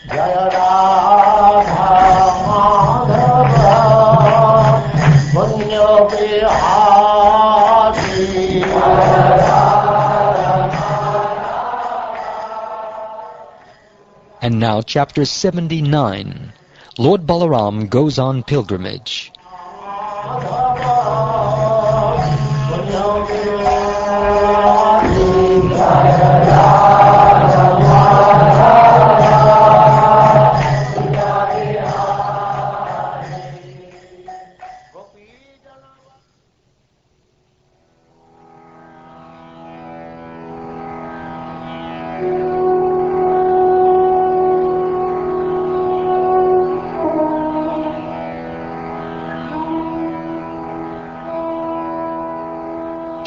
Jaya Radha Madhava Punya Bihari. And now chapter 79. Lord Balaram goes on pilgrimage.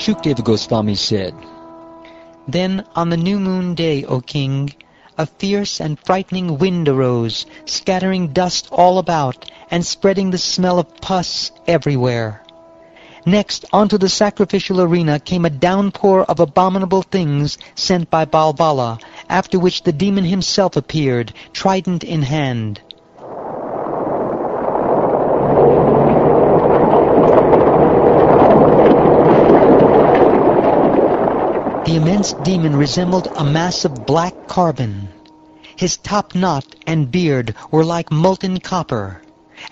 Shukdev Goswami said, "Then on the new moon day, O king, a fierce and frightening wind arose, scattering dust all about and spreading the smell of pus everywhere. Next, onto the sacrificial arena came a downpour of abominable things sent by Balbala, after which the demon himself appeared, trident in hand. The immense demon resembled a mass of black carbon. His top knot and beard were like molten copper,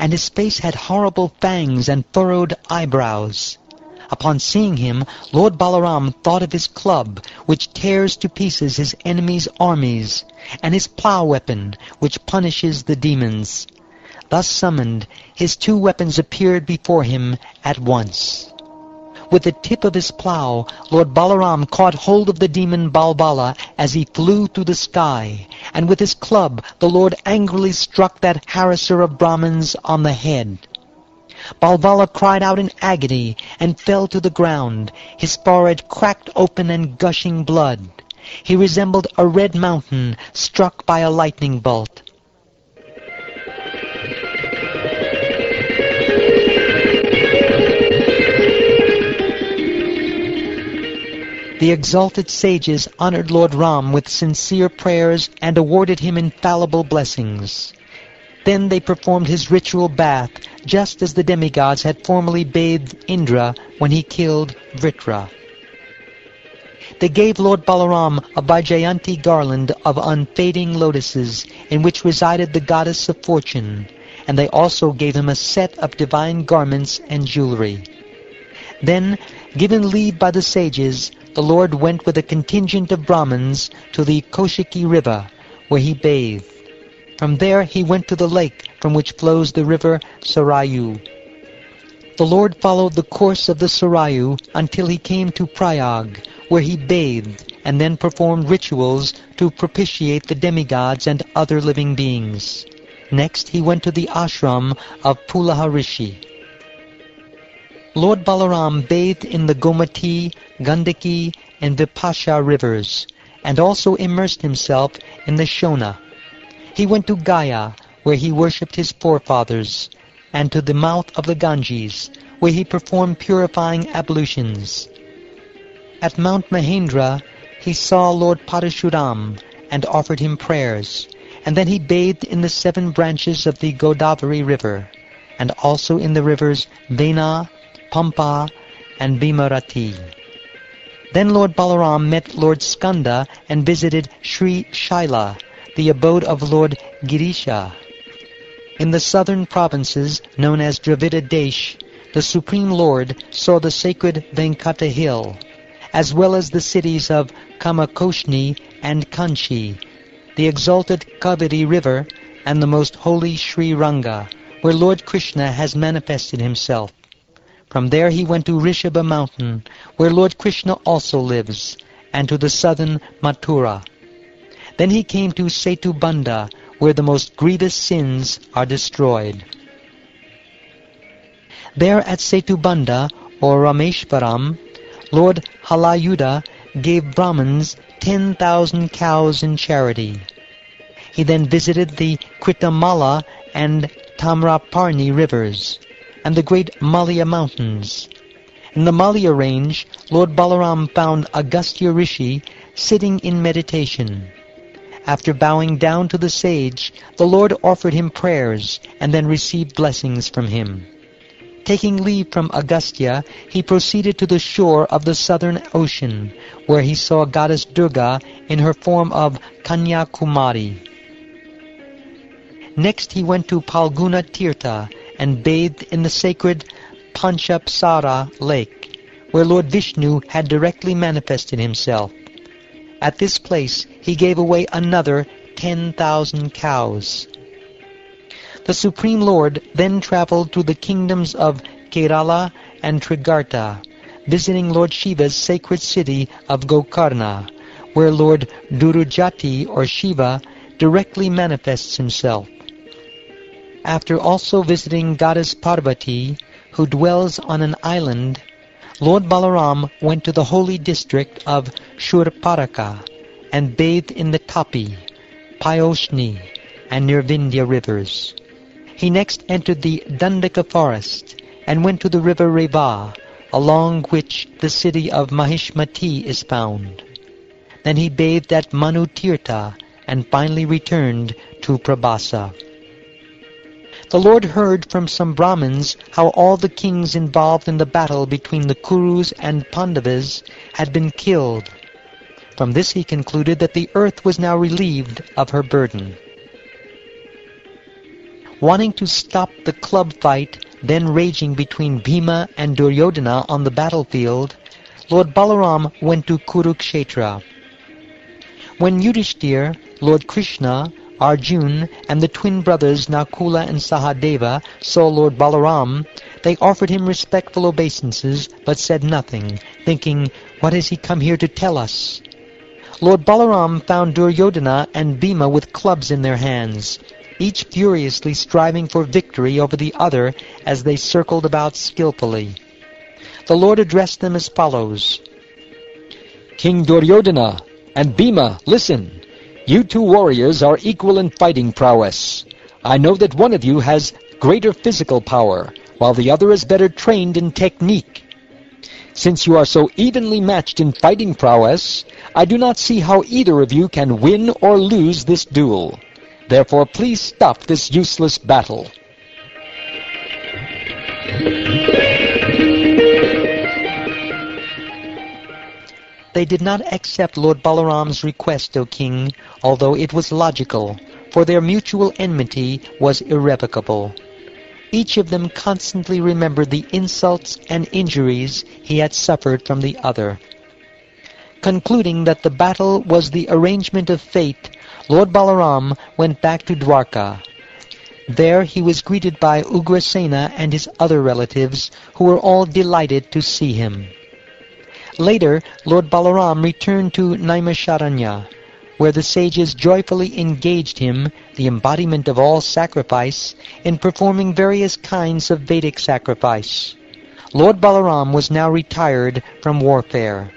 and his face had horrible fangs and furrowed eyebrows. Upon seeing him, Lord Balaram thought of his club, which tears to pieces his enemies' armies, and his plough weapon, which punishes the demons. Thus summoned, his two weapons appeared before him at once. With the tip of his plough, Lord Balaram caught hold of the demon Balbala as he flew through the sky, and with his club the Lord angrily struck that harasser of Brahmins on the head. Balbala cried out in agony and fell to the ground, his forehead cracked open and gushing blood. He resembled a red mountain struck by a lightning bolt. The exalted sages honored Lord Ram with sincere prayers and awarded him infallible blessings. Then they performed his ritual bath, just as the demigods had formerly bathed Indra when he killed Vritra. They gave Lord Balaram a Vaijayanti garland of unfading lotuses, in which resided the goddess of fortune, and they also gave him a set of divine garments and jewelry. Then, given leave by the sages, the Lord went with a contingent of Brahmins to the Kaushiki river, where he bathed. From there he went to the lake from which flows the river Sarayu. The Lord followed the course of the Sarayu until he came to Prayag, where he bathed and then performed rituals to propitiate the demigods and other living beings. Next he went to the ashram of Pulaha Rishi. Lord Balaram bathed in the Gomati, Gandaki, and Vipasha rivers, and also immersed himself in the Shona. He went to Gaya, where he worshipped his forefathers, and to the mouth of the Ganges, where he performed purifying ablutions. At Mount Mahendra, he saw Lord Parashuram and offered him prayers, and then he bathed in the 7 branches of the Godavari river, and also in the rivers Vena, Pampa, and Bhimarati. Then Lord Balaram met Lord Skanda and visited Sri Shaila, the abode of Lord Girisha. In the southern provinces, known as Dravida Desh, the Supreme Lord saw the sacred Venkata Hill, as well as the cities of Kamakoshni and Kanchi, the exalted Kaveri River, and the most holy Sri Ranga, where Lord Krishna has manifested himself. From there he went to Rishabha mountain, where Lord Krishna also lives, and to the southern Mathura. Then he came to Setubanda, where the most grievous sins are destroyed. There at Setubanda, or Rameshwaram, Lord Halayuda gave Brahmins 10,000 cows in charity. He then visited the Kritamala and Tamraparni rivers, and the great Malya mountains. In the Malya range, Lord Balaram found Agastya Rishi sitting in meditation. After bowing down to the sage, the Lord offered him prayers and then received blessings from him. Taking leave from Agastya, he proceeded to the shore of the southern ocean, where he saw goddess Durga in her form of Kanyakumari. Next he went to Palguna Tirtha and bathed in the sacred Panchapsara lake, where Lord Vishnu had directly manifested himself. At this place he gave away another 10,000 cows. The Supreme Lord then traveled to the kingdoms of Kerala and Trigarta, visiting Lord Shiva's sacred city of Gokarna, where Lord Durujati or Shiva directly manifests himself. After also visiting goddess Parvati, who dwells on an island, Lord Balaram went to the holy district of Shurparaka and bathed in the Tapi, Payoshni, and Nirvindya rivers. He next entered the Dandaka forest and went to the river Reva, along which the city of Mahishmati is found. Then he bathed at Manu Tirtha and finally returned to Prabhasa. The Lord heard from some Brahmins how all the kings involved in the battle between the Kurus and Pandavas had been killed. From this he concluded that the earth was now relieved of her burden. Wanting to stop the club fight then raging between Bhima and Duryodhana on the battlefield, Lord Balaram went to Kurukshetra. When Yudhishthir, Lord Krishna, Arjun, and the twin brothers Nakula and Sahadeva saw Lord Balaram, they offered him respectful obeisances, but said nothing, thinking, "What has he come here to tell us?" Lord Balaram found Duryodhana and Bhima with clubs in their hands, each furiously striving for victory over the other as they circled about skillfully. The Lord addressed them as follows: "King Duryodhana and Bhima, listen. You two warriors are equal in fighting prowess. I know that one of you has greater physical power, while the other is better trained in technique. Since you are so evenly matched in fighting prowess, I do not see how either of you can win or lose this duel. Therefore, please stop this useless battle." They did not accept Lord Balaram's request, O king, although it was logical, for their mutual enmity was irrevocable. Each of them constantly remembered the insults and injuries he had suffered from the other. Concluding that the battle was the arrangement of fate, Lord Balaram went back to Dwarka. There he was greeted by Ugrasena and his other relatives, who were all delighted to see him. Later, Lord Balaram returned to Naimisharanya, where the sages joyfully engaged him, the embodiment of all sacrifice, in performing various kinds of Vedic sacrifice. Lord Balaram was now retired from warfare.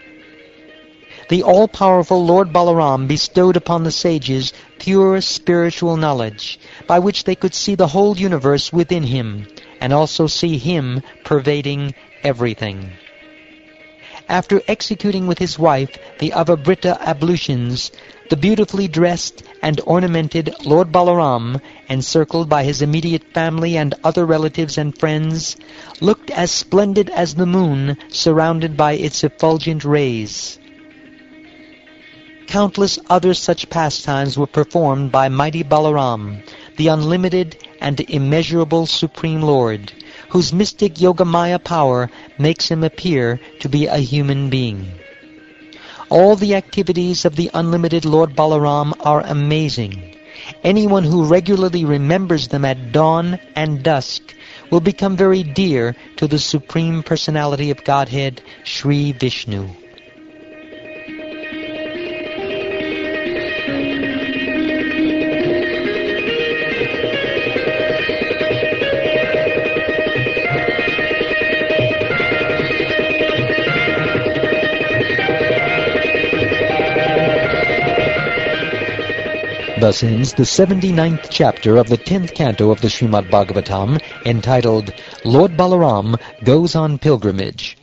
The all-powerful Lord Balaram bestowed upon the sages pure spiritual knowledge, by which they could see the whole universe within him, and also see him pervading everything. After executing with his wife the Avabrita ablutions, the beautifully dressed and ornamented Lord Balaram, encircled by his immediate family and other relatives and friends, looked as splendid as the moon surrounded by its effulgent rays. Countless other such pastimes were performed by mighty Balaram, the unlimited and immeasurable Supreme Lord, whose mystic Yogamaya power makes him appear to be a human being. All the activities of the unlimited Lord Balaram are amazing. Anyone who regularly remembers them at dawn and dusk will become very dear to the Supreme Personality of Godhead, Sri Vishnu. Thus ends the 79th chapter of the 10th canto of the Shrimad Bhagavatam, entitled Lord Balaram Goes on Pilgrimage.